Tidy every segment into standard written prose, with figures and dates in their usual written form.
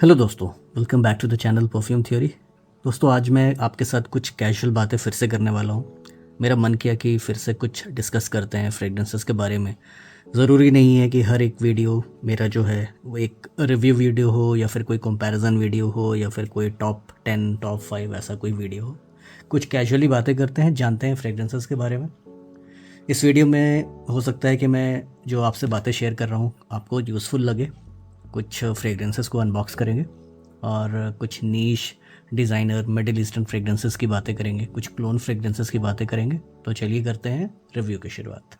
Hello दोस्तों, welcome back to the channel perfume theory. दोस्तों, आज मैं आपके साथ कुछ कैजुअल बातें फिर से करने वाला हूँ। मेरा मन किया कि फिर से कुछ डिस्कस करते हैं फ्रेगरेंसेस के बारे में। ज़रूरी नहीं है कि हर एक वीडियो मेरा जो है वो एक रिव्यू वीडियो हो या फिर कोई कंपैरिजन वीडियो हो या फिर कोई टॉप 10 टॉप 5 ऐसा कोई वीडियो हो। कुछ कैजुअली बातें करते हैं, जानते हैं फ्रेगरेंसेस के बारे में। इस वीडियो में हो सकता है कि मैं जो आपसे बातें शेयर कर रहा हूँ आपको यूज़फुल लगे। कुछ फ्रेगरेंसेस को अनबॉक्स करेंगे और कुछ नीश डिज़ाइनर मिडिल ईस्टर्न फ्रेगरेंसेस की बातें करेंगे, कुछ क्लोन फ्रेगरेंसेस की बातें करेंगे। तो चलिए करते हैं रिव्यू की शुरुआत।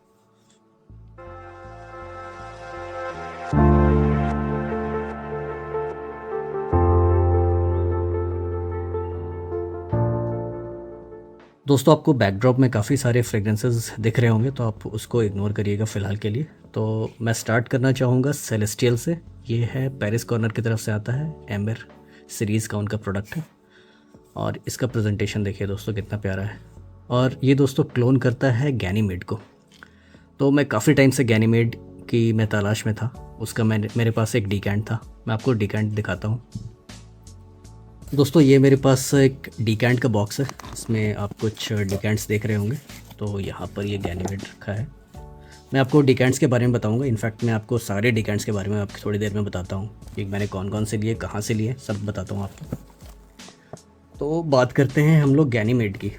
दोस्तों, आपको बैकड्रॉप में काफ़ी सारे फ्रेगरेंसेस दिख रहे होंगे, तो आप उसको इग्नोर करिएगा फ़िलहाल के लिए। तो मैं स्टार्ट करना चाहूँगा सेलेस्टियल से। ये है पेरिस कॉर्नर की तरफ से आता है, एम्बर सीरीज़ का उनका प्रोडक्ट है। और इसका प्रेजेंटेशन देखिए दोस्तों कितना प्यारा है। और ये दोस्तों क्लोन करता है गैनीमेड को। तो मैं काफ़ी टाइम से गैनीमेड की मैं तलाश में था। उसका मेरे पास एक डिकैंट था। मैं आपको डिकैंट दिखाता हूँ। दोस्तों, ये मेरे पास एक डिकैंट का बॉक्स है। इसमें आप कुछ डिकैंट्स देख रहे होंगे। तो यहाँ पर ये गैनीमेड रखा है। मैं आपको डिकैंट्स के बारे में बताऊंगा। इनफैक्ट मैं आपको सारे डिकैंट्स के बारे में आपको थोड़ी देर में बताता हूँ कि मैंने कौन कौन से लिए, कहाँ से लिए, सब बताता हूँ आपको। तो बात करते हैं हम लोग गैनीमेड की।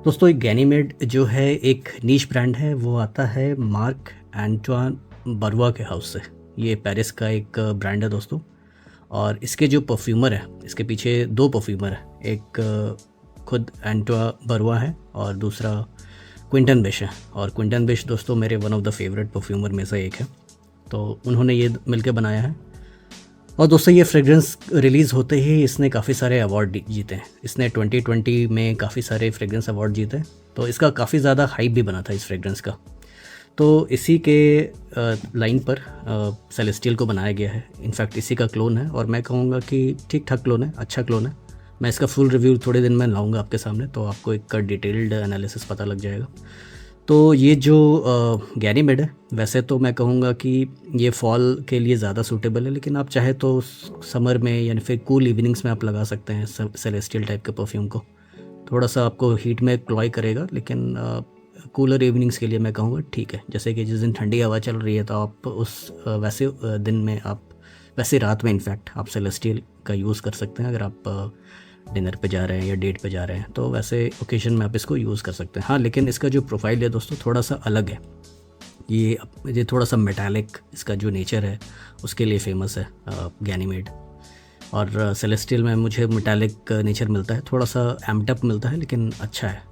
दोस्तों, एक गैनीमेड जो है एक नीश ब्रांड है। वो आता है मार्क एंटवान बरुआ के हाउस से। ये पेरिस का एक ब्रांड है दोस्तों। और इसके जो परफ्यूमर है, इसके पीछे दो परफ्यूमर है। एक खुद एंटवा बरुआ है और दूसरा क्विंटन बिश है। और क्विंटन बिश दोस्तों मेरे one of the favourite perfumer में से एक है। तो उन्होंने ये मिलकर बनाया है। और दोस्तों, ये फ्रेग्रेंस रिलीज़ होते ही इसने काफ़ी सारे अवार्ड जीते हैं। इसने 2020 में काफ़ी सारे फ्रेग्रेंस अवार्ड जीते। तो इसका काफ़ी ज़्यादा हाइप भी बना था इस फ्रेग्रेंस का। तो इसी के लाइन पर सेलेस्टियल को बनाया गया है। इनफैक्ट इसी का क्लोन है और मैं कहूँगा कि ठीक ठाक क्लोन है, अच्छा क्लोन है। मैं इसका फुल रिव्यू थोड़े दिन में लाऊंगा आपके सामने, तो आपको एक डिटेल्ड एनालिसिस पता लग जाएगा। तो ये जो गैनीमेड है, वैसे तो मैं कहूँगा कि ये फॉल के लिए ज़्यादा सूटेबल है, लेकिन आप चाहे तो समर में या फिर कूल इवनिंग्स में आप लगा सकते हैं सेलेस्टियल टाइप के परफ्यूम को। थोड़ा सा आपको हीट में क्लॉय करेगा, लेकिन कूलर इवनिंग्स के लिए मैं कहूँगा ठीक है। जैसे कि जिस दिन ठंडी हवा चल रही है तो आप उस वैसे दिन में आप वैसे रात में इनफैक्ट आप सेलेस्टियल का यूज़ कर सकते हैं। अगर आप डिनर पे जा रहे हैं या डेट पे जा रहे हैं तो वैसे ओकेजन में आप इसको यूज़ कर सकते हैं। हाँ, लेकिन इसका जो प्रोफाइल है दोस्तों थोड़ा सा अलग है। ये थोड़ा सा मेटालिक इसका जो नेचर है उसके लिए फेमस है गैनीमेड। और सेलेस्टियल में मुझे मेटालिक नेचर मिलता है, थोड़ा सा एम्प्ड अप मिलता है, लेकिन अच्छा है।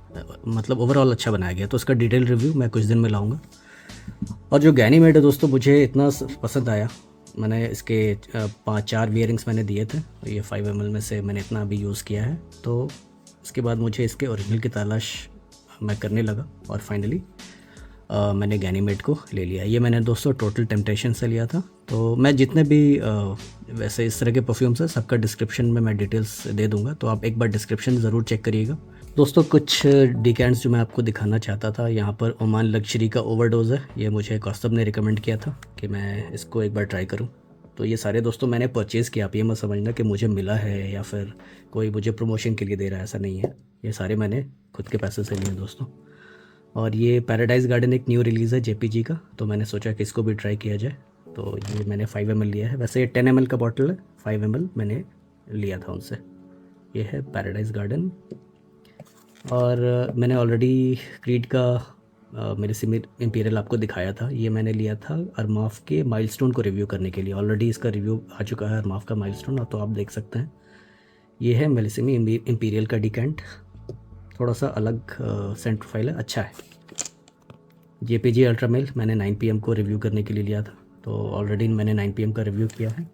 मतलब ओवरऑल अच्छा बनाया गया। तो उसका डिटेल रिव्यू मैं कुछ दिन में लाऊंगा। और जो गैनीमेड है दोस्तों मुझे इतना पसंद आया, मैंने इसके 5-4 वियरिंग्स मैंने दिए थे। तो ये 5 ml में से मैंने इतना अभी यूज़ किया है। तो इसके बाद मुझे इसके ओरिजिनल की तलाश मैं करने लगा और फाइनली मैंने गैनीमेड को ले लिया। ये मैंने दोस्तों टोटल टेम्पटेशन से लिया था। तो मैं जितने भी वैसे इस तरह के परफ्यूम्स है सबका डिस्क्रिप्शन में मैं डिटेल्स दे दूंगा, तो आप एक बार डिस्क्रिप्शन ज़रूर चेक करिएगा। दोस्तों, कुछ डिकैंट्स जो मैं आपको दिखाना चाहता था, यहाँ पर ओमान लग्जरी का ओवरडोज़ है। ये मुझे कौस्तब ने रिकमेंड किया था कि मैं इसको एक बार ट्राई करूँ। तो ये सारे दोस्तों मैंने परचेज़ किया। आप ये मत समझना कि मुझे मिला है या फिर कोई मुझे प्रमोशन के लिए दे रहा है, ऐसा नहीं है। ये सारे मैंने खुद के पैसे से लिए दोस्तों। और ये पैराडाइज़ गार्डन एक न्यू रिलीज़ है जेपीजी का, तो मैंने सोचा कि इसको भी ट्राई किया जाए। तो ये मैंने 5 ml लिया है। वैसे ये 10 ml का बॉटल है, 5 ml मैंने लिया था उनसे। ये है पैराडाइज़ गार्डन। और मैंने ऑलरेडी क्रीड का मेरे सिमिर इंपीरियल आपको दिखाया था। ये मैंने लिया था अरमाफ के माइलस्टोन को रिव्यू करने के लिए। ऑलरेडी इसका रिव्यू आ चुका है अरमाफ का माइलस्टोन, तो आप देख सकते हैं। ये है मेलिसिमी इंपीरियल का डिकैंट। थोड़ा सा अलग सेंट प्रोफाइल है, अच्छा है। जेपीजी अल्ट्रामेल मैंने 9 PM को रिव्यू करने के लिए लिया था। तो ऑलरेडी मैंने 9 PM का रिव्यू किया है।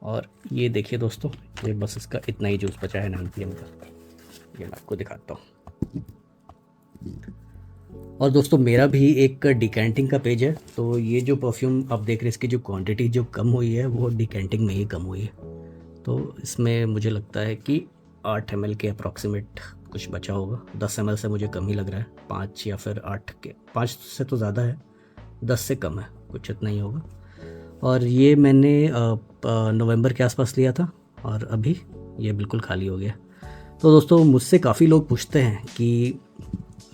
और ये देखिए दोस्तों, ये बस इसका इतना ही जूस बचा है 9 PM का। ये मैं आपको दिखाता हूँ। और दोस्तों, मेरा भी एक डिकैंटिंग का पेज है। तो ये जो परफ्यूम आप देख रहे हैं, इसकी जो क्वांटिटी जो कम हुई है वो डिकैंटिंग में ही कम हुई है। तो इसमें मुझे लगता है कि 8 ml के अप्रॉक्सीमेट कुछ बचा होगा। 10 ml से मुझे कम ही लग रहा है। 5 या फिर 8 के, 5 से तो ज़्यादा है, 10 से कम है, कुछ इतना ही होगा। और ये मैंने नवंबर के आसपास लिया था और अभी ये बिल्कुल खाली हो गया। तो दोस्तों मुझसे काफ़ी लोग पूछते हैं कि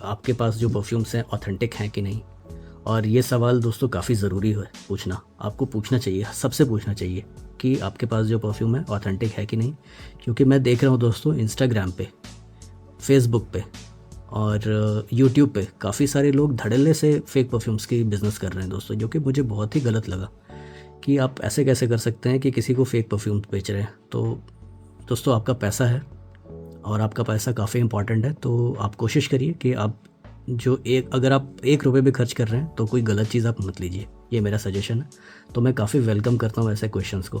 आपके पास जो परफ्यूम्स हैं ऑथेंटिक हैं कि नहीं, और ये सवाल दोस्तों काफ़ी ज़रूरी है पूछना। आपको पूछना चाहिए, सबसे पूछना चाहिए कि आपके पास जो परफ्यूम है ऑथेंटिक है कि नहीं। क्योंकि मैं देख रहा हूँ दोस्तों इंस्टाग्राम पे, फेसबुक पे और यूट्यूब पे काफ़ी सारे लोग धड़ल्ले से फेक परफ्यूम्स की बिज़नेस कर रहे हैं दोस्तों, जो कि मुझे बहुत ही गलत लगा कि आप ऐसे कैसे कर सकते हैं कि किसी को फेक परफ्यूम बेच रहे हैं। तो दोस्तों आपका पैसा है और आपका पैसा काफ़ी इंपॉर्टेंट है, तो आप कोशिश करिए कि आप जो एक अगर आप 1 रुपये भी खर्च कर रहे हैं तो कोई गलत चीज़ आप मत लीजिए, ये मेरा सजेशन है। तो मैं काफ़ी वेलकम करता हूँ ऐसे क्वेश्चंस को।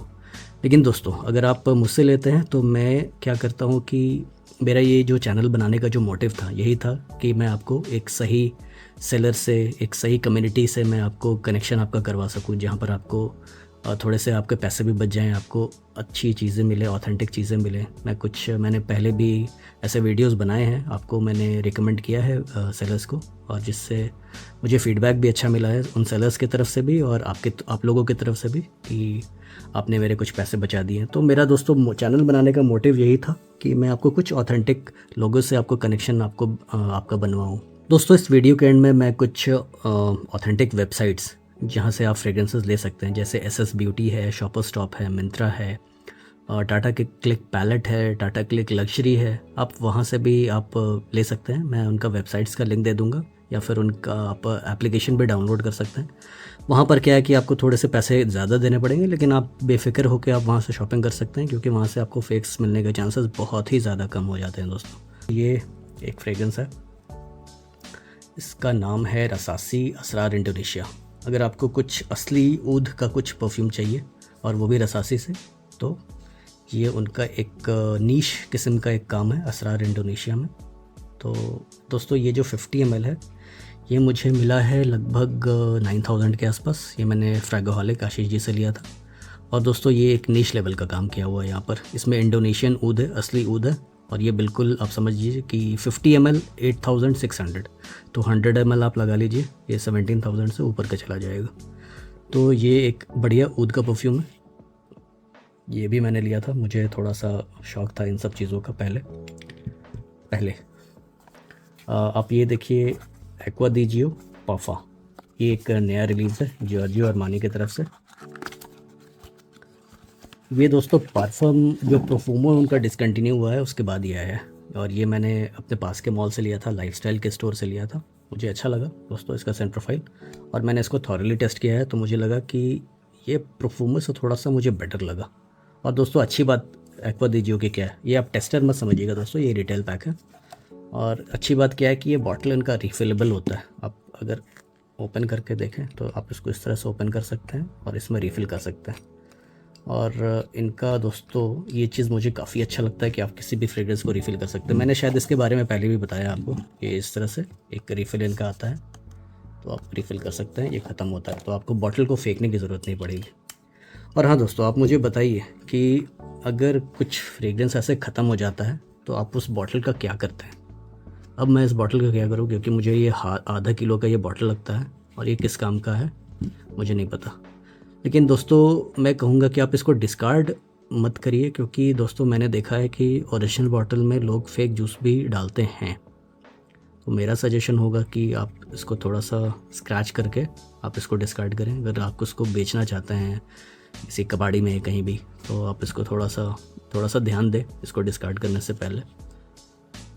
लेकिन दोस्तों अगर आप मुझसे लेते हैं तो मैं क्या करता हूँ कि मेरा ये जो चैनल बनाने का जो मोटिव था यही था कि मैं आपको एक सही सेलर से, एक सही कम्युनिटी से मैं आपको कनेक्शन आपका करवा सकूँ, जहाँ पर आपको थोड़े से आपके पैसे भी बच जाएँ, आपको अच्छी चीज़ें मिले, ऑथेंटिक चीज़ें मिलें। मैंने पहले भी ऐसे वीडियोस बनाए हैं, आपको मैंने रिकमेंड किया है सेलर्स को, और जिससे मुझे फ़ीडबैक भी अच्छा मिला है उन सेलर्स की तरफ से भी और आप लोगों की तरफ से भी कि आपने मेरे कुछ पैसे बचा दिए। तो मेरा दोस्तों चैनल बनाने का मोटिव यही था कि मैं आपको कुछ ऑथेंटिक लोगों से आपको कनेक्शन आपका बनवाऊँ। दोस्तों इस वीडियो के एंड में मैं कुछ ऑथेंटिक वेबसाइट्स जहाँ से आप फ्रेग्रेंसेस ले सकते हैं, जैसे एसएस ब्यूटी है, शॉपर स्टॉप है, मिंत्रा है, टाटा क्लिक पैलेट है, टाटा क्लिक लग्जरी है, आप वहाँ से भी आप ले सकते हैं। मैं उनका वेबसाइट्स का लिंक दे दूँगा, या फिर उनका आप एप्लीकेशन भी डाउनलोड कर सकते हैं। वहाँ पर क्या है कि आपको थोड़े से पैसे ज़्यादा देने पड़ेंगे, लेकिन आप बेफ़िक्र होकर आप वहाँ से शॉपिंग कर सकते हैं, क्योंकि वहाँ से आपको फेक्स मिलने के चांसेस बहुत ही ज़्यादा कम हो जाते हैं दोस्तों। ये एक फ्रेग्रेंस है, इसका नाम है रसासी असरार इंडोनेशिया। अगर आपको कुछ असली ऊद का कुछ परफ्यूम चाहिए और वो भी रसासी से, तो ये उनका एक नीश किस्म का एक काम है असरार इंडोनेशिया में। तो दोस्तों ये जो 50 ml है ये मुझे मिला है लगभग 9000 के आसपास। ये मैंने फ्रैगोहॉलिक आशीष जी से लिया था। और दोस्तों ये एक नीश लेवल का काम किया हुआ है यहाँ पर। इसमें इंडोनेशियन ऊद है, असली ऊद है, और ये बिल्कुल आप समझ लीजिए कि 50 ml 8600, तो 100 ml आप लगा लीजिए, ये 17000 से ऊपर का चला जाएगा। तो ये एक बढ़िया ऊद का परफ्यूम है, ये भी मैंने लिया था। मुझे थोड़ा सा शौक़ था इन सब चीज़ों का पहले। आप ये देखिए एक्वा दी जियो पाफा, ये एक नया रिलीज़ है जॉर्जियो अरमानी की तरफ से। ये दोस्तों पारफम जो प्रोफूमो उनका डिसकंटिन्यू हुआ है उसके बाद ये आया है, और ये मैंने अपने पास के मॉल से लिया था, लाइफस्टाइल के स्टोर से लिया था। मुझे अच्छा लगा दोस्तों इसका सेंट प्रोफाइल, और मैंने इसको थॉरली टेस्ट किया है, तो मुझे लगा कि ये प्रोफूमो से थोड़ा सा मुझे बेटर लगा। और दोस्तों अच्छी बात एक्वा दी जियो की क्या है, ये आप टेस्टर मत समझिएगा दोस्तों, ये रिटेल पैक है। और अच्छी बात क्या है कि ये बॉटल इनका रिफिलेबल होता है। आप अगर ओपन करके देखें तो आप इसको इस तरह से ओपन कर सकते हैं और इसमें रिफ़िल कर सकते हैं। और इनका दोस्तों ये चीज़ मुझे काफ़ी अच्छा लगता है कि आप किसी भी फ्रेग्रेंस को रिफ़िल कर सकते हैं। मैंने शायद इसके बारे में पहले भी बताया आपको, ये इस तरह से एक रिफ़िल इनका आता है, तो आप रिफ़िल कर सकते हैं। ये ख़त्म होता है तो आपको बॉटल को फेंकने की ज़रूरत नहीं पड़ेगी। और हाँ दोस्तों आप मुझे बताइए कि अगर कुछ फ्रेग्रेंस ऐसे ख़त्म हो जाता है तो आप उस बॉटल का क्या करते हैं। अब मैं इस बॉटल का क्या करूँ, क्योंकि मुझे ये आधा किलो का ये बॉटल लगता है, और ये किस काम का है मुझे नहीं पता। लेकिन दोस्तों मैं कहूँगा कि आप इसको डिस्कार्ड मत करिए, क्योंकि दोस्तों मैंने देखा है कि ओरिजिनल बॉटल में लोग फेक जूस भी डालते हैं। तो मेरा सजेशन होगा कि आप इसको थोड़ा सा स्क्रैच करके आप इसको डिस्कार्ड करें। अगर आप इसको बेचना चाहते हैं किसी कबाड़ी में कहीं भी, तो आप इसको थोड़ा सा ध्यान दें इसको डिस्कार्ड करने से पहले।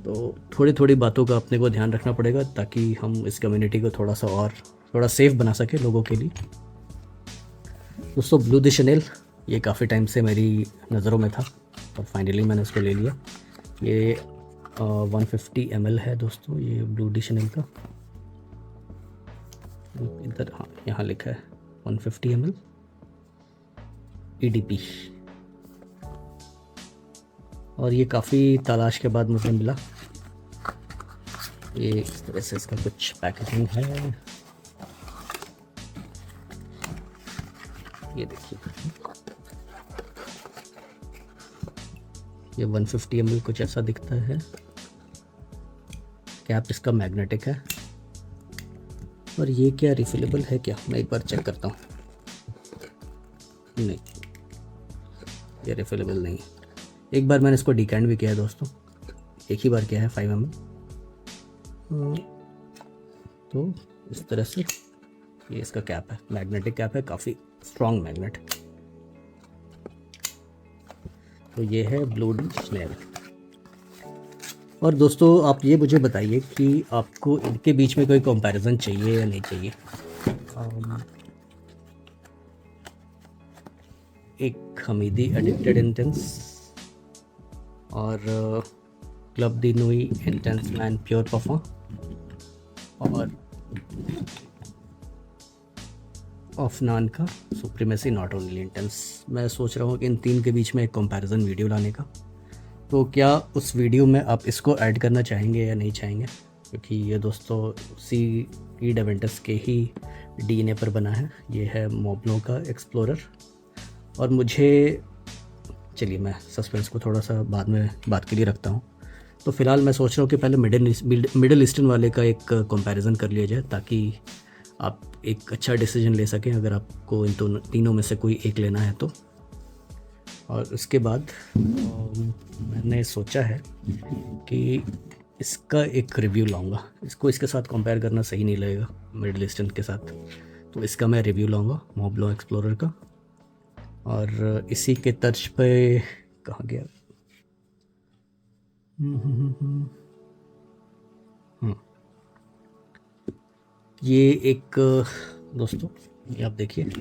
तो थोड़ी बातों का अपने को ध्यान रखना पड़ेगा, ताकि हम इस कम्युनिटी को थोड़ा सेफ़ बना सके लोगों के लिए। दोस्तों ब्लू दी शनेल, ये काफ़ी टाइम से मेरी नज़रों में था और फाइनली मैंने इसको ले लिया। ये 150 ml है दोस्तों, ये ब्लू दी शनेल का। इधर हाँ यहाँ लिखा है 150 ml EDP, और ये काफ़ी तलाश के बाद मुझे मिला। ये इस तरह से इसका कुछ पैकेजिंग है, ये देखिए। ये 150 ml कुछ ऐसा दिखता है। कैप इसका मैग्नेटिक है, और ये क्या रिफिलेबल है क्या, मैं एक बार चेक करता हूँ। नहीं, ये रिफिलेबल नहीं। एक बार मैंने इसको डिकैंट भी किया है दोस्तों, एक ही बार किया है 5 ml। तो इस तरह से ये इसका कैप है, मैग्नेटिक कैप है, काफ़ी स्ट्रॉन्ग मैग्नेट। तो ये है ब्लू डी स्नेल। और दोस्तों आप ये मुझे बताइए कि आपको इनके बीच में कोई कंपैरिजन चाहिए या नहीं चाहिए। एक हमीदी एडिक्टेड इंटेंस और क्लब दी नोई इंटेंस मैन प्योर परफॉर्म और ऑफनान का सुप्रीमेसी नॉट ओनली इंटेंस। मैं सोच रहा हूँ कि इन तीन के बीच में एक कंपैरिजन वीडियो लाने का। तो क्या उस वीडियो में आप इसको ऐड करना चाहेंगे या नहीं चाहेंगे, क्योंकि ये दोस्तों सी डेवेंटस के ही डीएनए पर बना है। ये है मोब्लो का एक्सप्लोरर। और मुझे, चलिए मैं सस्पेंस को थोड़ा सा बाद में बात के लिए रखता हूँ। तो फ़िलहाल मैं सोच रहा हूँ कि पहले मिडिल ईस्टर्न वाले का एक कंपैरिजन कर लिया जाए, ताकि आप एक अच्छा डिसीजन ले सकें अगर आपको इन तीनों में से कोई एक लेना है तो। और उसके बाद मैंने सोचा है कि इसका एक रिव्यू लाऊंगा। इसको इसके साथ कंपेयर करना सही नहीं लगेगा मिडिल ईस्टर्न के साथ, तो इसका मैं रिव्यू लाऊंगा मोब्लो एक्सप्लोरर का। और इसी के तर्ज पे कहाँ गया, ये एक दोस्तों, ये आप देखिए,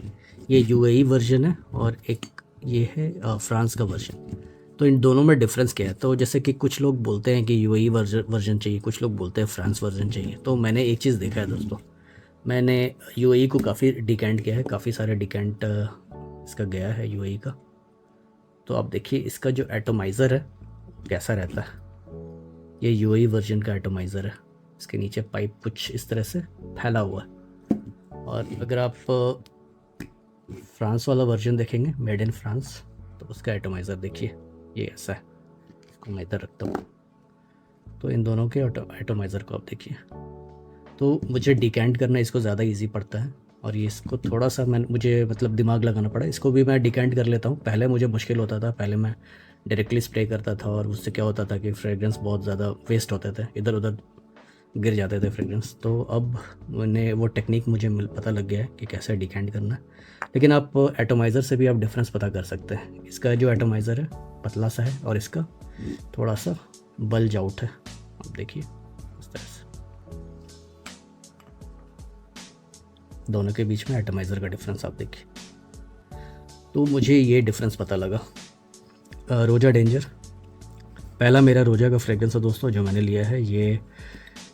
ये यूएई वर्जन है और एक ये है फ्रांस का वर्जन। तो इन दोनों में डिफरेंस क्या है, तो जैसे कि कुछ लोग बोलते हैं कि यूएई वर्जन चाहिए, कुछ लोग बोलते हैं फ्रांस वर्जन चाहिए। तो मैंने एक चीज़ देखा है दोस्तों, मैंने यूएई को काफ़ी डिकेंट किया है, काफ़ी सारे डिकेंट इसका गया है यूएई का। तो आप देखिए इसका जो एटोमाइज़र है कैसा रहता है। ये यूएई वर्जन का एटोमाइज़र है, इसके नीचे पाइप कुछ इस तरह से फैला हुआ है। और अगर आप फ्रांस वाला वर्जन देखेंगे, मेड इन फ्रांस, तो उसका एटोमाइज़र देखिए ये ऐसा है। इसको मैं इधर रखता हूँ, तो इन दोनों के एटोमाइज़र को आप देखिए। तो मुझे डिकेंट करना इसको ज़्यादा इजी पड़ता है, और ये इसको थोड़ा सा मुझे मतलब दिमाग लगाना पड़ा। इसको भी मैं डिकेंट कर लेता हूँ। पहले मुझे मुश्किल होता था, पहले मैं डायरेक्टली स्प्रे करता था और उससे क्या होता था कि फ्रेगरेंस बहुत ज़्यादा वेस्ट होते थे, इधर उधर गिर जाते थे फ्रेगरेंस। तो अब मैंने वो टेक्निक मुझे पता लग गया है कि कैसे डिकेंट करना है। लेकिन आप एटोमाइज़र से भी आप डिफरेंस पता कर सकते हैं। इसका जो एटोमाइज़र है पतला सा है और इसका थोड़ा सा बल्ज आउट है। आप देखिए इस तरह से, दोनों के बीच में एटोमाइज़र का डिफरेंस आप देखिए। तो मुझे ये डिफरेंस पता लगा। रोजा डेंजर पहला मेरा रोजा का फ्रेगरेंस है दोस्तों जो मैंने लिया है। ये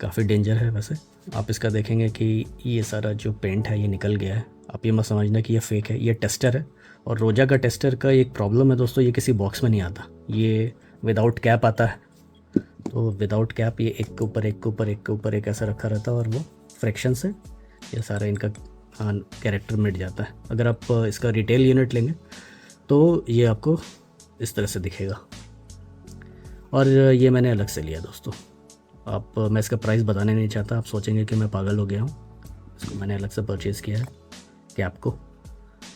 काफ़ी डेंजर है। वैसे आप इसका देखेंगे कि ये सारा जो पेंट है ये निकल गया है। आप ये मत समझना कि ये फेक है, ये टेस्टर है। और रोजा का टेस्टर का एक प्रॉब्लम है दोस्तों, ये किसी बॉक्स में नहीं आता, ये विदाउट कैप आता है। तो विदाउट कैप ये एक के ऊपर एक के ऊपर एक के ऊपर एक ऐसा रखा रहता है, और वो फ्रैक्शन से ये सारा इनका कैरेक्टर मिट जाता है। अगर आप इसका रिटेल यूनिट लेंगे तो ये आपको इस तरह से दिखेगा। और ये मैंने अलग से लिया दोस्तों। मैं इसका प्राइस बताने नहीं चाहता, आप सोचेंगे कि मैं पागल हो गया हूँ। इसको मैंने अलग से परचेज़ किया है कैप को।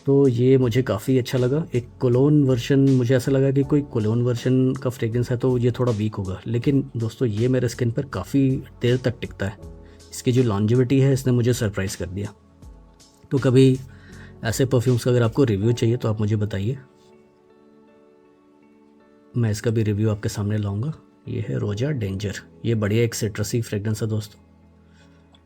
तो ये मुझे काफ़ी अच्छा लगा। एक कोलोन वर्जन, मुझे ऐसा लगा कि कोई कोलोन वर्जन का फ्रेगरेंस है तो ये थोड़ा वीक होगा, लेकिन दोस्तों ये मेरे स्किन पर काफ़ी देर तक टिकता है। इसकी जो लॉन्जिविटी है इसने मुझे सरप्राइज़ कर दिया। तो कभी ऐसे परफ्यूम्स का अगर आपको रिव्यू चाहिए तो आप मुझे बताइए, मैं इसका भी रिव्यू आपके सामने लाऊंगा। ये है रोजा डेंजर। ये बढ़िया एक सिट्रसी फ्रेगरेंस है दोस्तों,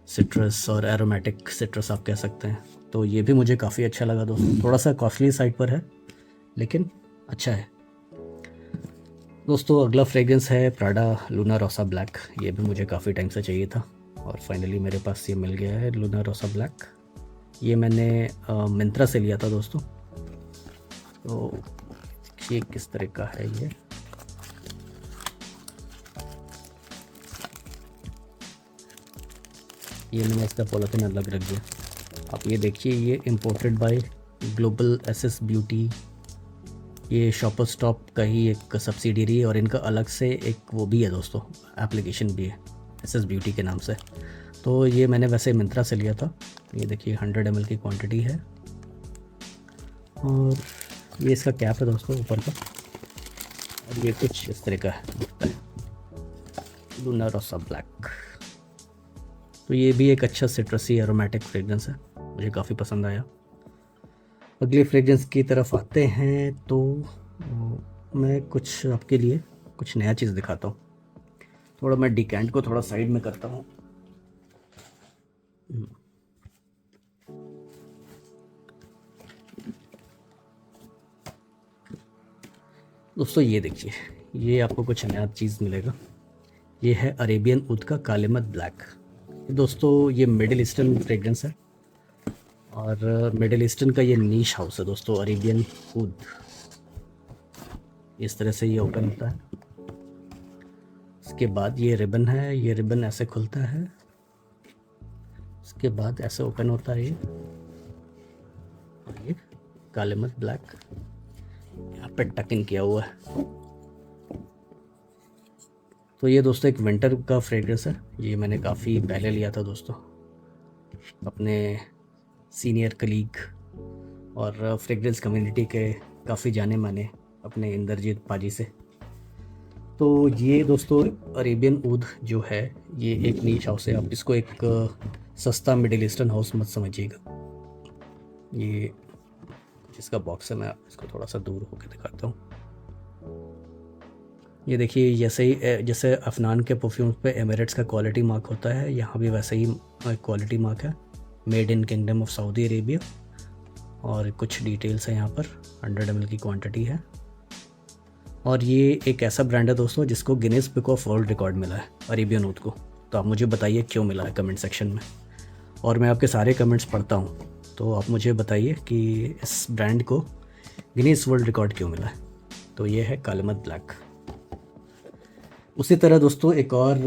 सिट्रस और एरोमेटिक सिट्रस आप कह सकते हैं। तो ये भी मुझे काफ़ी अच्छा लगा दोस्तों। थोड़ा सा कॉस्टली साइड पर है लेकिन अच्छा है दोस्तों। अगला फ्रेगरेंस है प्राडा लूना रोसा ब्लैक। ये भी मुझे काफ़ी टाइम से चाहिए था और फाइनली मेरे पास ये मिल गया है लूना रोसा ब्लैक। ये मैंने मिंत्रा से लिया था दोस्तों। तो ये किस तरह का है, ये मैंने इसका पॉलिथीन अलग रख दिया। आप ये देखिए, ये imported bye global SS beauty. ये शॉपर स्टॉप का ही एक सब्सिडियरी है और इनका अलग से एक वो भी है दोस्तों, एप्लीकेशन भी है एसएस ब्यूटी के नाम से। तो ये मैंने वैसे मिंत्रा से लिया था। ये देखिए 100 ml की क्वांटिटी है और ये इसका कैप है दोस्तों ऊपर का, और ये कुछ इस तरह का दिखता है, लूना रोसा ब्लैक। तो ये भी एक अच्छा सिट्रसी एरोमेटिक फ्रेग्रेंस है, मुझे काफ़ी पसंद आया। अगले फ्रेग्रेंस की तरफ आते हैं तो मैं कुछ आपके लिए कुछ नया चीज़ दिखाता हूँ। थोड़ा मैं डिकेंट को थोड़ा साइड में करता हूँ। दोस्तों ये देखिए, ये आपको कुछ नया चीज़ मिलेगा। ये है अरेबियन ऊद का कालेमत ब्लैक। दोस्तों ये मिडिल ईस्टर्न फ्रेग्रेंस है, और मिडिल ईस्टर्न का ये नीश हाउस है दोस्तों, अरेबियन ऊद। इस तरह से ये ओपन होता है। इसके बाद ये रिबन है, ये रिबन ऐसे खुलता है, उसके बाद ऐसे ओपन होता है ये, और ये कालेमत ब्लैक यहाँ पे टक इन किया हुआ है। तो ये दोस्तों एक विंटर का फ्रेग्रेंस है, ये मैंने काफ़ी पहले लिया था दोस्तों अपने सीनियर कलीग और फ्रेग्रेंस कम्युनिटी के काफ़ी जाने माने अपने इंद्रजीत पाजी से। तो ये दोस्तों अरेबियन ऊद जो है ये एक नीच हाउस है, आप इसको एक सस्ता मिडिल ईस्टर्न हाउस मत समझिएगा। ये जिसका बॉक्स है, मैं इसको थोड़ा सा दूर होकर दिखाता हूँ। ये देखिए, जैसे ही जैसे अफनान के परफ्यूम्स पे एमिरेट्स का क्वालिटी मार्क होता है, यहाँ भी वैसे ही क्वालिटी मार्क है, made in kingdom of Saudi Arabia. और कुछ डिटेल्स हैं यहाँ पर, 100 ml की क्वांटिटी है। और ये एक ऐसा ब्रांड है दोस्तों जिसको Guinness book of world record मिला है अरेबियन ऊद को। तो आप मुझे बताइए क्यों मिला है कमेंट सेक्शन में, और मैं आपके सारे कमेंट्स पढ़ता हूँ। तो आप मुझे बताइए कि इस ब्रांड को गिनीज वर्ल्ड रिकॉर्ड क्यों मिला है। तो ये है कालेमत ब्लैक। उसी तरह दोस्तों एक और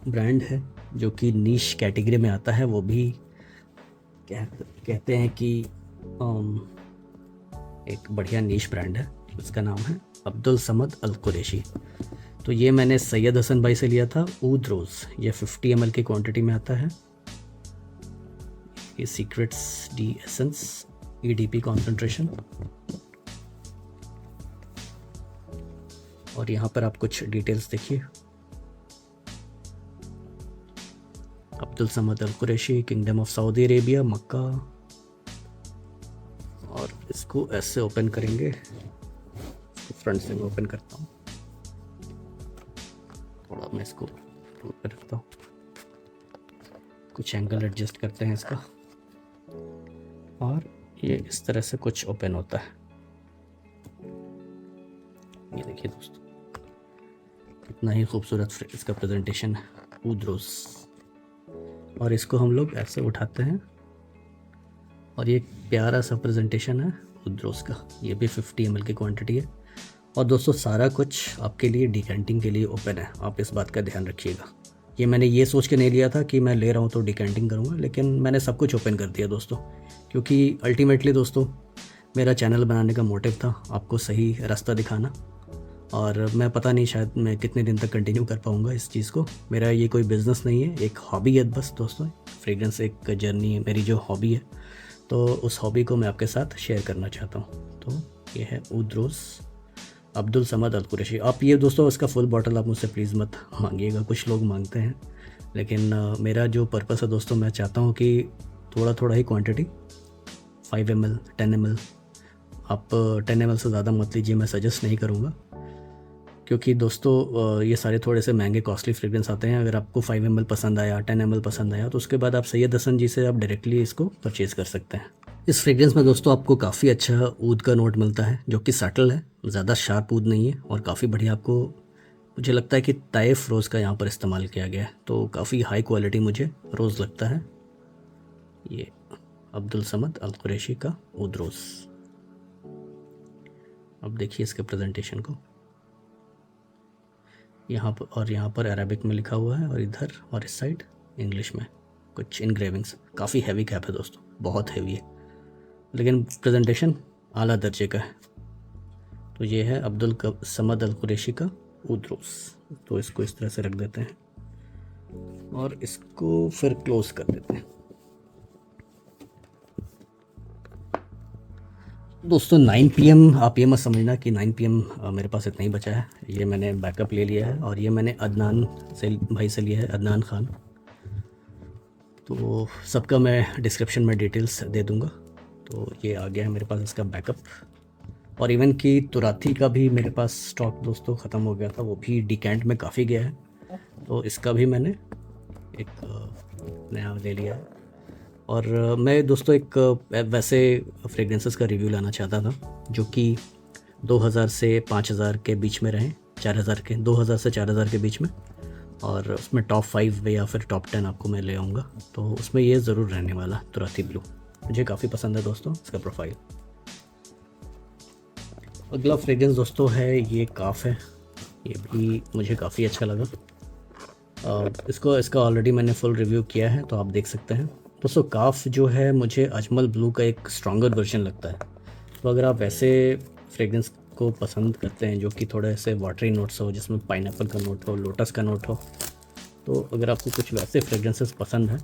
ब्रांड है जो कि नीश कैटेगरी में आता है, वो भी कहते हैं कि एक बढ़िया नीश ब्रांड है। उसका नाम है अब्दुल समद अल कुरैशी। तो ये मैंने सैयद हसन भाई से लिया था, ऊद रोज़। ये 50 ml की क्वांटिटी में आता है। ये secrets the essence EDP concentration. और यहाँ पर आप कुछ डिटेल्स देखिए, Abdul Samad Al Qureshi, kingdom of Saudi Arabia, Makkah. और इसको ऐसे ओपन करेंगे, फ्रंट से मैं ओपन करता हूँ, थोड़ा मैं इसको दूर पे रखता हूँ, कुछ एंगल एडजस्ट करते हैं इसका, और ये इस तरह से कुछ ओपन होता है। ये देखिए दोस्तों, कितना ही खूबसूरत इसका प्रेजेंटेशन है, ऊद रोज़। और इसको हम लोग ऐसे उठाते हैं, और ये प्यारा सा प्रेजेंटेशन है ऊद रोज़ का। ये भी 50 ml की क्वांटिटी है। और दोस्तों सारा कुछ आपके लिए डिकेंटिंग के लिए ओपन है, आप इस बात का ध्यान रखिएगा। ये मैंने ये सोच के नहीं लिया था कि मैं ले रहा हूँ तो डिकेंटिंग करूँगा, लेकिन मैंने सब कुछ ओपन कर दिया दोस्तों, क्योंकि अल्टीमेटली दोस्तों मेरा चैनल बनाने का मोटिव था आपको सही रास्ता दिखाना। और मैं पता नहीं शायद मैं कितने दिन तक कंटिन्यू कर पाऊँगा इस चीज़ को। मेरा ये कोई बिज़नेस नहीं है, एक हॉबी है बस दोस्तों। फ्रेग्रेंस एक जर्नी है, मेरी जो हॉबी है, तो उस हॉबी को मैं आपके साथ शेयर करना चाहता हूँ। तो ये है ऊद रोज़ अब्दुल समद अल कुरैशी। आप ये दोस्तों इसका फुल बॉटल आप मुझसे प्लीज़ मत मांगिएगा, कुछ लोग मांगते हैं, लेकिन मेरा जो पर्पस है दोस्तों, मैं चाहता हूँ कि थोड़ा थोड़ा ही क्वांटिटी, 5 ml 10 ml, आप 10 ml से ज़्यादा मत लीजिए, मैं सजेस्ट नहीं करूँगा, क्योंकि दोस्तों ये सारे थोड़े से महंगे कॉस्टली फ्रेग्रेंस आते हैं। अगर आपको 5 ml पसंद आया, 10 ml पसंद आया, तो उसके बाद आप सैयद हसन जी से आप डायरेक्टली इसको परचेज़ कर सकते हैं। इस फ्रेग्रेंस में दोस्तों आपको काफ़ी अच्छा ऊद का नोट मिलता है, जो कि सटल है, ज़्यादा शार्प ऊद नहीं है, और काफ़ी बढ़िया आपको, मुझे लगता है कि ताइफ रोज़ का यहाँ पर इस्तेमाल किया गया है, तो काफ़ी हाई क्वालिटी मुझे रोज़ लगता है। ये अब्दुल समद अल कुरैशी का ऊद रोज़। अब देखिए इसके प्रेजेंटेशन को, यहाँ पर और यहाँ पर अरेबिक में लिखा हुआ है, और इधर और इस साइड इंग्लिश में कुछ इनग्रेविंग्स। काफ़ी हैवी कैप है दोस्तों, बहुत हैवी है, लेकिन प्रेजेंटेशन आला दर्जे का है। तो ये है अब्दुल समद अल कुरैशी का ऊद रोज़। तो इसको इस तरह से रख देते हैं, और इसको फिर क्लोज कर देते हैं। दोस्तों 9 PM आप ये मत समझना कि 9 PM मेरे पास इतना ही बचा है। ये मैंने बैकअप ले लिया है और ये मैंने अदनान से भाई से लिया है, अदनान खान। तो सबका मैं डिस्क्रिप्शन में डिटेल्स दे दूँगा। तो ये आ गया है मेरे पास इसका बैकअप। और इवन कि तुराथी का भी मेरे पास स्टॉक दोस्तों ख़त्म हो गया था, वो भी डिकेंट में काफ़ी गया है। तो इसका भी मैंने एक नया ले लिया है। और मैं दोस्तों एक वैसे फ्रेगरेंसेस का रिव्यू लाना चाहता था जो कि 2000 से 5000 के बीच में रहें, 4000 के, 2000 से 4000 के बीच में। और उसमें टॉप 5 या फिर टॉप 10 आपको मैं ले आऊँगा। तो उसमें ये ज़रूर रहने वाला तुराथी ब्लू, मुझे काफ़ी पसंद है दोस्तों इसका प्रोफाइल। अगला फ्रेगरेंस दोस्तों है ये काफ है। ये भी मुझे काफ़ी अच्छा लगा। इसका ऑलरेडी मैंने फुल रिव्यू किया है, तो आप देख सकते हैं दोस्तों। काफ जो है मुझे अजमल ब्लू का एक स्ट्रॉन्गर वर्जन लगता है। तो अगर आप वैसे फ्रेगरेंस को पसंद करते हैं जो कि थोड़े से वाटरी नोट्स हो, जिसमें पाइनएप्पल का नोट हो, लोटस का नोट हो, तो अगर आपको कुछ वैसे फ्रेगरेंसेस पसंद हैं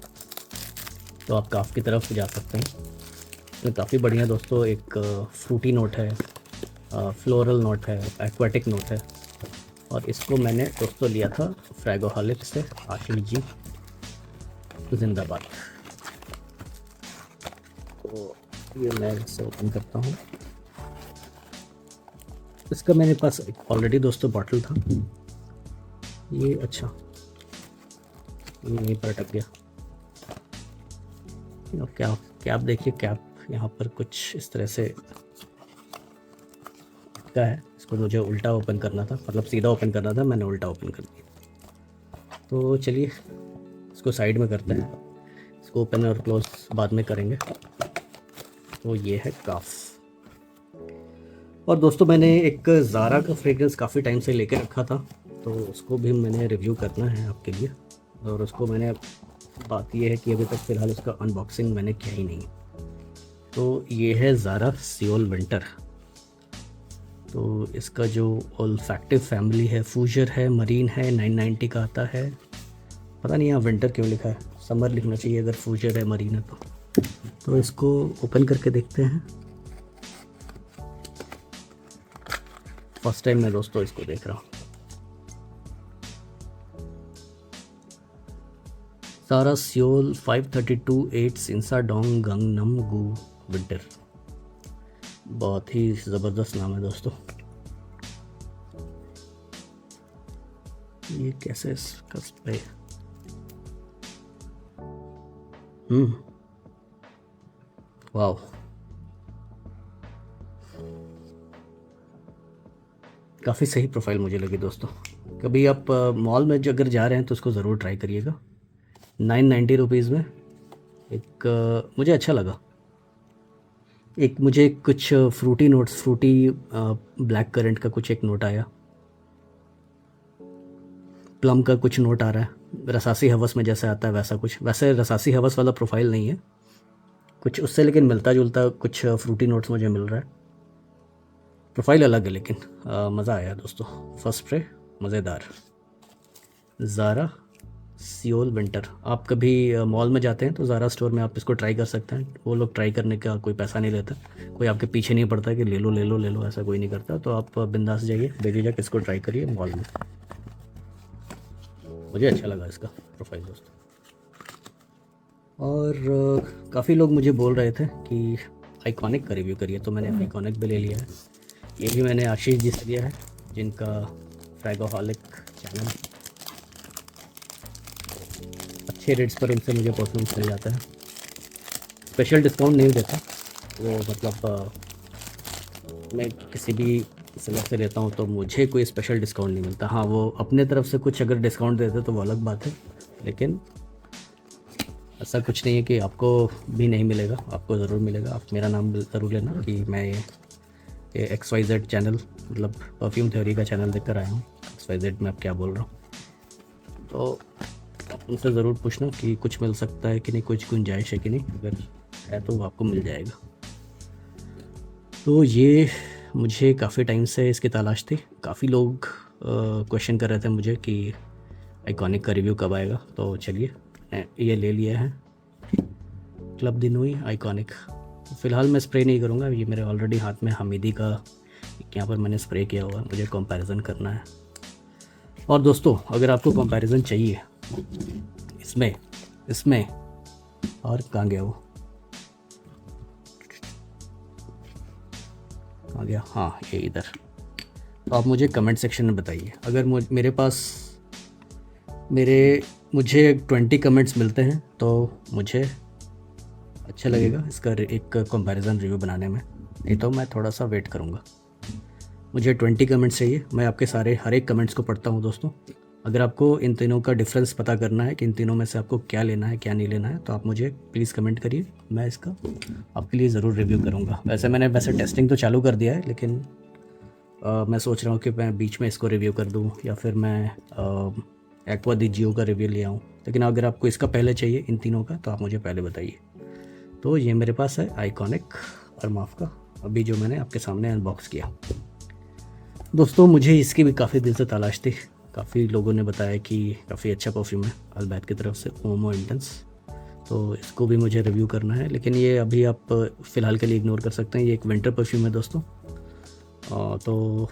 तो आप काफ की तरफ जा सकते हैं। तो काफ़ी बढ़िया दोस्तों, एक फ्रूटी नोट है, फ्लोरल नोट है, एक्वाटिक नोट है। और इसको मैंने दोस्तों लिया था फ्रैगोहॉलिक से, आशीष जी जिंदाबाद। तो ये मैं इसे ओपन करता हूँ। इसका मेरे पास ऑलरेडी दोस्तों बॉटल था। ये अच्छा, ये यहीं पर अटक गया। कैप देखिए, कैप यहाँ पर कुछ इस तरह से का है। इसको मुझे उल्टा ओपन करना था, मतलब सीधा ओपन करना था, मैंने उल्टा ओपन कर दिया। तो चलिए इसको साइड में करते हैं, इसको ओपन और क्लोज बाद में करेंगे। तो ये है काफ। और दोस्तों मैंने एक ज़ारा का फ्रेग्रेंस काफ़ी टाइम से लेके रखा था, तो उसको भी मैंने रिव्यू करना है आपके लिए। और उसको मैंने, बात ये है कि अभी तक फ़िलहाल उसका अनबॉक्सिंग मैंने किया ही नहीं। तो ये है ज़ारा सियोल विंटर। तो इसका जो ओल्फैक्टिव फैमिली है, फूजर है, मरीन है, 990 का आता है। पता नहीं यहाँ विंटर क्यों लिखा है, समर लिखना चाहिए अगर फूजर है, मरीन है तो इसको ओपन करके देखते हैं। फर्स्ट टाइम मैं दोस्तों इसको देख रहा हूँ। सारा सियोल 532-8 सिंसा डोंग गंग नम गू विंटर। बहुत ही ज़बरदस्त नाम है दोस्तों। ये कैसे इसका स्प्रे, वाह, काफ़ी सही प्रोफाइल मुझे लगी दोस्तों। कभी आप मॉल में जो अगर जा रहे हैं तो उसको ज़रूर ट्राई करिएगा। 990 रुपीज़ में एक मुझे अच्छा लगा। एक मुझे कुछ fruity notes, fruity black currant का कुछ एक नोट आया, प्लम का कुछ नोट आ रहा है, रसासी हवस में जैसे आता है वैसा कुछ। वैसे रसासी हवस वाला प्रोफाइल नहीं है कुछ उससे, लेकिन मिलता जुलता कुछ फ्रूटी नोट्स मुझे मिल रहा है। प्रोफाइल अलग है लेकिन मज़ा आया दोस्तों। फर्स्ट स्प्रे मज़ेदार। Zara Seoul winter. आप कभी मॉल में जाते हैं तो ज़ारा स्टोर में आप इसको ट्राई कर सकते हैं। वो लोग ट्राई करने का कोई पैसा नहीं लेता, कोई आपके पीछे नहीं पड़ता कि ले लो ले लो ले लो, ऐसा कोई नहीं करता। तो आप बिंदास जाइए, बेझिझक इसको ट्राई करिए मॉल में। मुझे अच्छा लगा इसका प्रोफाइल दोस्तों। और काफ़ी लोग मुझे बोल रहे थे कि आइकॉनिक का रिव्यू करिए, तो मैंने आइकॉनिक भी ले लिया है। ये भी मैंने आशीष जी से लिया है, जिनका फ्रैगोहॉलिक चैनल, अच्छे रेट्स पर उनसे मुझे परफ्यूम्स मिल जाता है। स्पेशल डिस्काउंट नहीं देता वो, मतलब मैं किसी भी सेलर से लेता हूँ तो मुझे कोई स्पेशल डिस्काउंट नहीं मिलता। हाँ, वो अपने तरफ से कुछ अगर डिस्काउंट देते तो वो अलग बात है, लेकिन ऐसा कुछ नहीं है कि आपको भी नहीं मिलेगा, आपको ज़रूर मिलेगा। आप मेरा नाम ज़रूर लेना कि मैं ये XYZ चैनल, मतलब परफ्यूम थ्योरी का चैनल देखकर आया हूँ। XYZ में आप क्या बोल रहा हूँ, तो आप उनसे ज़रूर पूछना कि कुछ मिल सकता है कि नहीं, कुछ गुंजाइश है कि नहीं। अगर है तो आपको मिल जाएगा। तो ये मुझे काफ़ी टाइम से इसकी तलाश थी। काफ़ी लोग क्वेश्चन कर रहे थे मुझे कि आइकॉनिक का रिव्यू कब आएगा। तो चलिए ये ले लिया है, क्लब दी नूई आइकॉनिक। फ़िलहाल मैं स्प्रे नहीं करूँगा, ये मेरे ऑलरेडी हाथ में हमीदी का यहाँ पर मैंने स्प्रे किया हुआ है, मुझे कंपैरिजन करना है। और दोस्तों अगर आपको कंपैरिजन चाहिए इसमें इसमें और कहाँ गया वो, आ गया, हाँ ये इधर। तो आप मुझे कमेंट सेक्शन में बताइए। अगर मेरे पास मुझे 20 कमेंट्स मिलते हैं तो मुझे अच्छा लगेगा इसका एक कंपैरिजन रिव्यू बनाने में, नहीं तो मैं थोड़ा सा वेट करूँगा। मुझे 20 कमेंट्स चाहिए, मैं आपके हर एक कमेंट्स को पढ़ता हूँ दोस्तों। अगर आपको इन तीनों का डिफरेंस पता करना है कि इन तीनों में से आपको क्या लेना है क्या नहीं लेना है, तो आप मुझे प्लीज़ कमेंट करिए, मैं इसका आपके लिए ज़रूर रिव्यू करूँगा। मैंने टेस्टिंग तो चालू कर दिया है, लेकिन मैं सोच रहा हूँ कि मैं बीच में इसको रिव्यू कर दूँ या फिर मैं एक्वा दी जियो का रिव्यू ले आऊँ। लेकिन अगर आपको इसका पहले चाहिए इन तीनों का, तो आप मुझे पहले बताइए। तो ये मेरे पास है आइकॉनिक अरमाफ का, अभी जो मैंने आपके सामने अनबॉक्स किया। दोस्तों मुझे इसकी भी काफ़ी दिल से तलाश थी, काफ़ी लोगों ने बताया कि काफ़ी अच्छा परफ्यूम है अलबैत की तरफ से, ओमो इंटेंस। तो इसको भी मुझे रिव्यू करना है, लेकिन ये अभी आप फ़िलहाल के लिए इग्नोर कर सकते हैं। ये एक विंटर परफ्यूम है दोस्तों। तो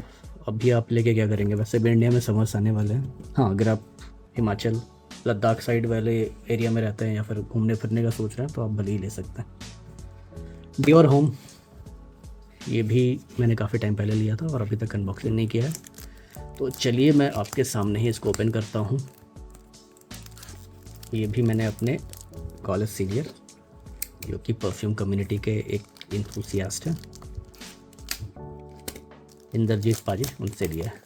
अभी आप लेके क्या करेंगे, वैसे भी इंडिया में समर्स आने वाले हैं। हाँ, अगर आप हिमाचल लद्दाख साइड वाले एरिया में रहते हैं या फिर घूमने फिरने का सोच रहे हैं, तो आप भले ही ले सकते हैं। डियोर होम, ये भी मैंने काफ़ी टाइम पहले लिया था और अभी तक अनबॉक्सिंग नहीं किया है। तो चलिए मैं आपके सामने ही इसको ओपन करता हूँ। ये भी मैंने अपने कॉलेज सीनियर, जो कि परफ्यूम कम्युनिटी के एक इंथुसियास्ट हैं, इंद्रजीत पाजी, उनसे लिया है।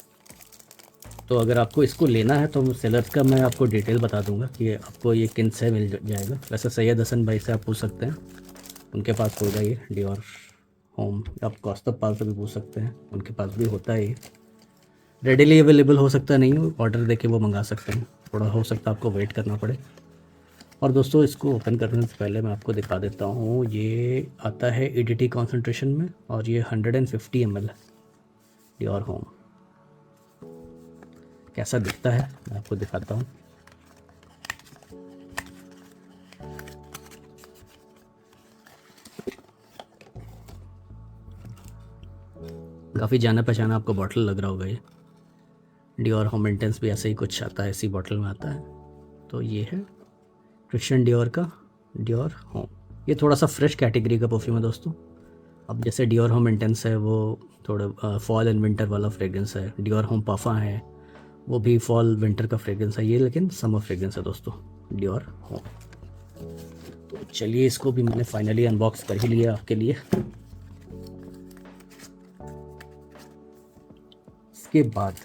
तो अगर आपको इसको लेना है तो सेलर्स का मैं आपको डिटेल बता दूंगा कि आपको ये किन से मिल जाएगा। वैसे सैयद हसन भाई से आप पूछ सकते हैं, उनके पास होगा ये डियोर होम। आप कौस्तभ पाल से भी पूछ सकते हैं, उनके पास भी होता है। ये रेडिली अवेलेबल हो सकता है, नहीं ऑर्डर देके वो मंगा सकते हैं, थोड़ा हो सकता है आपको वेट करना पड़े। और दोस्तों इसको ओपन करने से पहले मैं आपको दिखा देता हूँ, ये आता है EDT कॉन्सेंट्रेशन में और ये 150 ml है डियोर होम। कैसा दिखता है मैं आपको दिखाता हूँ। काफ़ी जाना पहचाना आपको बॉटल लग रहा होगा। ये डियोर होम इंटेंस भी ऐसे ही कुछ आता है, इसी बॉटल में आता है। तो ये है क्रिश्चियन डियोर का डियोर होम। ये थोड़ा सा फ्रेश कैटेगरी का परफ्यूम है दोस्तों। अब जैसे डियोर होम इंटेंस है वो थोड़ा फॉल एंड विंटर वाला फ्रेग्रेंस है, डियोर होम पाफा है वो भी फॉल विंटर का फ्रेग्रेंस है, ये लेकिन समर फ्रेग्रेंस है दोस्तों डियोर होम। तो चलिए इसको भी मैंने फाइनली अनबॉक्स कर ही लिया आपके लिए। इसके बाद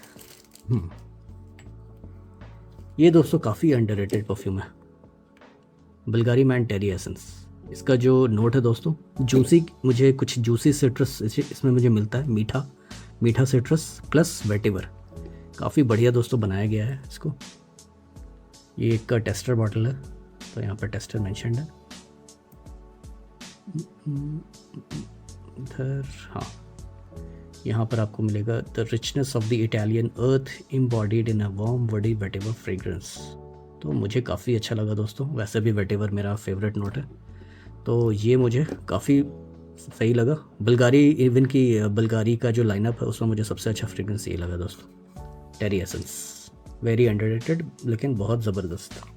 ये दोस्तों काफ़ी अंडररेटेड परफ्यूम है, बुल्गारी मैन टेरी एसेंस। इसका जो नोट है दोस्तों जूसी, मुझे कुछ जूसी सिट्रस इसमें मुझे मिलता है, मीठा मीठा सिट्रस प्लस वेटिवर। काफ़ी बढ़िया दोस्तों बनाया गया है इसको। ये एक का टेस्टर बॉटल है, तो यहाँ पर टेस्टर मेंशन्ड है इधर। हाँ, यहाँ पर आपको मिलेगा the richness of the Italian earth embodied in a warm वडी वेटिवर फ्रेग्रेंस। तो मुझे काफ़ी अच्छा लगा दोस्तों, वैसे भी वेटिवर मेरा फेवरेट नोट है, तो ये मुझे काफ़ी सही लगा। बुल्गारी का जो लाइनअप है उसमें मुझे सबसे अच्छा फ्रेग्रेंस ये लगा दोस्तों, टेरी एसेंस। वेरी अंडररेटेड लेकिन बहुत ज़बरदस्त था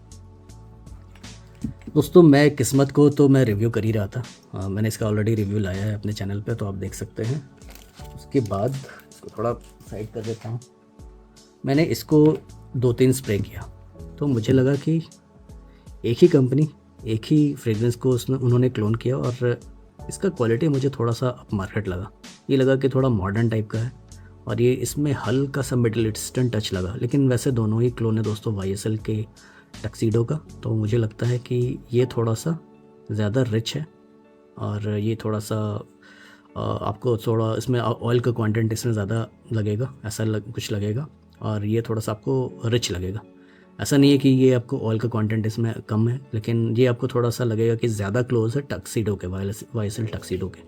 दोस्तों। मैं किस्मत को तो मैं रिव्यू कर ही रहा था, मैंने इसका ऑलरेडी रिव्यू लाया है अपने चैनल पे, तो आप देख सकते हैं। उसके बाद इसको थोड़ा साइड कर देता हूँ। मैंने इसको 2-3 स्प्रे किया, तो मुझे लगा कि एक ही कंपनी एक ही फ्रेग्रेंस को उन्होंने क्लोन किया और इसका क्वालिटी मुझे थोड़ा सा अप मार्केट लगा। ये लगा कि थोड़ा मॉडर्न टाइप का है और ये इसमें हल्का सा मिडिल ईस्टर्न टच लगा। लेकिन वैसे दोनों ही क्लोन है दोस्तों YSL के टक्सीडो का, तो मुझे लगता है कि ये थोड़ा सा ज़्यादा रिच है और ये थोड़ा सा आपको थोड़ा इसमें ऑयल का कंटेंट इसमें ज़्यादा लगेगा, ऐसा कुछ लगेगा, और ये थोड़ा सा आपको रिच लगेगा। ऐसा नहीं है कि ये आपको ऑयल का कंटेंट इसमें कम है, लेकिन ये आपको थोड़ा सा लगेगा कि ज़्यादा क्लोज है टक्सीडो के, YSL टक्सीडो के।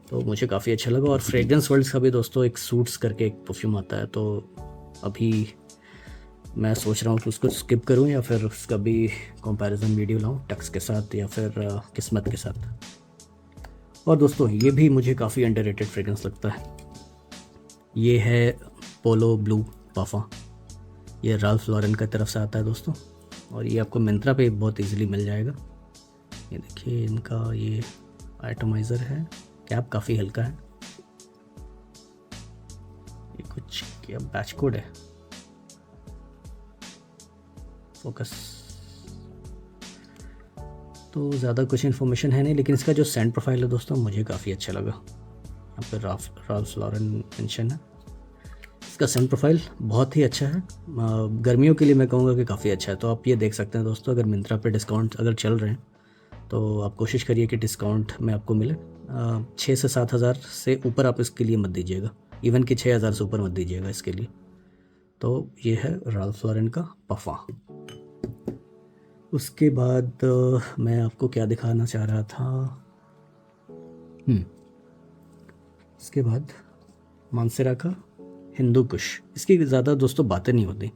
तो मुझे काफ़ी अच्छा लगा। और फ्रेग्रेंस वर्ल्ड्स का भी दोस्तों एक सूट्स करके एक परफ्यूम आता है, तो अभी मैं सोच रहा हूँ कि उसको स्किप करूँ या फिर उसका भी कंपैरिजन वीडियो लाऊँ टक्स के साथ या फिर किस्मत के साथ। और दोस्तों ये भी मुझे काफ़ी अंडररेटेड फ्रेग्रेंस लगता है। ये है पोलो ब्लू पाफा। ये राल्फ लॉरेन की तरफ से आता है दोस्तों, और ये आपको मिंत्रा पे बहुत इजीली मिल जाएगा। ये देखिए इनका ये एटमाइज़र है, कैप काफ़ी हल्का है। ये कुछ क्या बैच कोड है, फोकस, तो ज़्यादा कुछ इन्फॉर्मेशन है नहीं, लेकिन इसका जो सेंट प्रोफाइल है दोस्तों मुझे काफ़ी अच्छा लगा। यहाँ पर राल्फ लॉरेन मेंशन है। इसका सेंट प्रोफाइल बहुत ही अच्छा है, गर्मियों के लिए मैं कहूँगा कि काफ़ी अच्छा है। तो आप ये देख सकते हैं दोस्तों, अगर मिंत्रा पे डिस्काउंट अगर चल रहे हैं तो आप कोशिश करिए कि डिस्काउंट में आपको मिले। 6 से 7 हज़ार से ऊपर आप इसके लिए मत दीजिएगा, इवन कि 6 हज़ार से ऊपर मत दीजिएगा इसके लिए। तो ये है राल्फ लॉरेन का पफा। उसके बाद मैं आपको क्या दिखाना चाह रहा था, उसके बाद मानसेरा का हिंदू कुश। इसकी ज़्यादा दोस्तों बातें नहीं होती,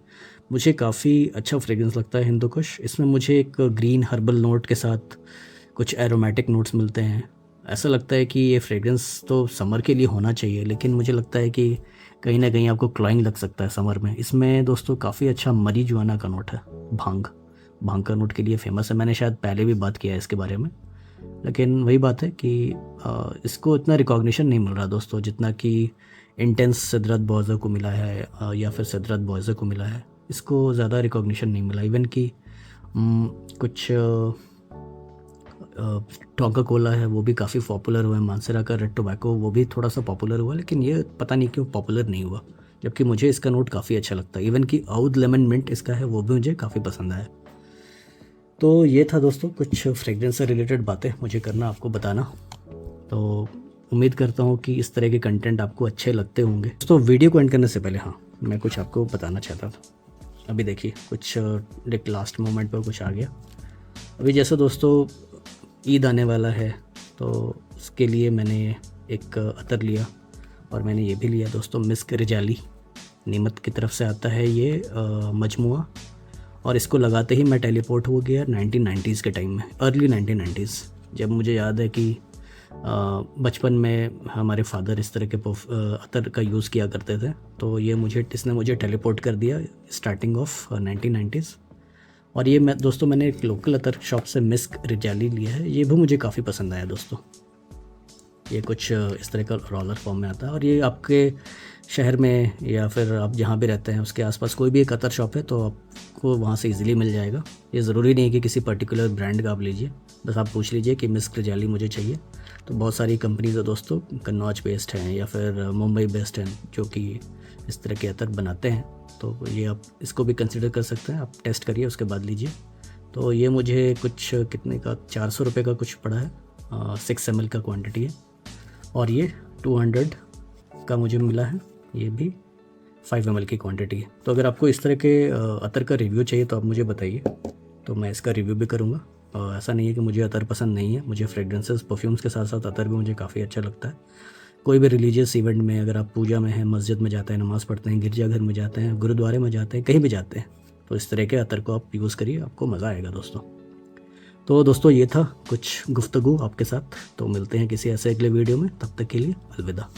मुझे काफ़ी अच्छा फ्रेग्रेंस लगता है हिंदू कुश। इसमें मुझे एक ग्रीन हर्बल नोट के साथ कुछ एरोमेटिक नोट्स मिलते हैं। ऐसा लगता है कि ये फ्रेग्रेंस तो समर के लिए होना चाहिए, लेकिन मुझे लगता है कि कहीं ना कहीं आपको क्लॉइंग लग सकता है समर में। इसमें दोस्तों काफ़ी अच्छा मरीजुआना का नोट है, भांग का नोट के लिए फेमस है। मैंने शायद पहले भी बात किया है इसके बारे में, लेकिन वही बात है कि इसको इतना रिकॉग्निशन नहीं मिल रहा दोस्तों जितना कि इंटेंस सिद्रत बॉयज़र को मिला है, या फिर सिद्रत बॉयज़र को मिला है। इसको ज़्यादा रिकॉग्निशन नहीं मिला। इवन कि कुछ टोका कोला है वो भी काफ़ी पॉपुलर हुआ है, मानसेरा का रेड टोबैको वो भी थोड़ा सा पॉपुलर हुआ, लेकिन ये पता नहीं क्यों पॉपुलर नहीं हुआ, जबकि मुझे इसका नोट काफ़ी अच्छा लगता है। इवन कि आउद लेमन मिंट इसका है वो भी मुझे काफ़ी पसंद आया। तो ये था दोस्तों कुछ फ्रेग्रेंस से रिलेटेड बातें मुझे करना, आपको बताना। तो उम्मीद करता हूँ कि इस तरह के कंटेंट आपको अच्छे लगते होंगे। तो वीडियो को एंड करने से पहले मैं कुछ आपको बताना चाहता था। अभी देखिए कुछ एक लास्ट मोमेंट पर कुछ आ गया। अभी जैसे दोस्तों ईद आने वाला है, तो उसके लिए मैंने एक अतर लिया, और मैंने ये भी लिया दोस्तों मिस्क रिजाली, नीमत की तरफ से आता है ये मजमुआ। और इसको लगाते ही मैं टेलीपोर्ट हो गया 1990s के टाइम में, अर्ली 1990s, जब मुझे याद है कि बचपन में हमारे फादर इस तरह के अतर का यूज़ किया करते थे। तो ये इसने मुझे टेलीपोर्ट कर दिया स्टार्टिंग ऑफ 1990s। और ये मैंने एक लोकल अतर शॉप से मिस्क रिजाली लिया है, ये भी मुझे काफ़ी पसंद आया दोस्तों। ये कुछ इस तरह का रोलर फॉर्म में आता है, और ये आपके शहर में या फिर आप जहाँ भी रहते हैं उसके आसपास कोई भी एक अतर शॉप है तो आपको वहाँ से इजीली मिल जाएगा। ये ज़रूरी नहीं है कि किसी पर्टिकुलर ब्रांड का आप लीजिए, बस आप पूछ लीजिए कि मिस्क रिजाली मुझे चाहिए। तो बहुत सारी कंपनीज है दोस्तों, कन्नौज बेस्ड हैं या फिर मुंबई बेस्ड हैं, जो कि इस तरह के अतर बनाते हैं। तो ये आप इसको भी कंसिडर कर सकते हैं, आप टेस्ट करिए उसके बाद लीजिए। तो ये मुझे कुछ कितने का 400 रुपये का कुछ पड़ा है, 6 ml का क्वांटिटी है, और ये 200 का मुझे मिला है, ये भी 5 ml की क्वांटिटी है। तो अगर आपको इस तरह के अतर का रिव्यू चाहिए तो आप मुझे बताइए, तो मैं इसका रिव्यू भी करूँगा। ऐसा नहीं है कि मुझे अतर पसंद नहीं है, मुझे फ्रेग्रेंसेस परफ्यूम्स के साथ साथ अतर भी मुझे काफ़ी अच्छा लगता है। कोई भी रिलीजियस इवेंट में, अगर आप पूजा में हैं, मस्जिद में जाते हैं, नमाज़ पढ़ते हैं, गिरजाघर में जाते हैं, गुरुद्वारे में जाते हैं, कहीं भी जाते हैं, तो इस तरह के अतर को आप यूज़ करिए, आपको मज़ा आएगा दोस्तों। तो दोस्तों ये था कुछ गुफ्तगू आपके साथ, तो मिलते हैं किसी ऐसे अगले वीडियो में, तब तक के लिए अलविदा।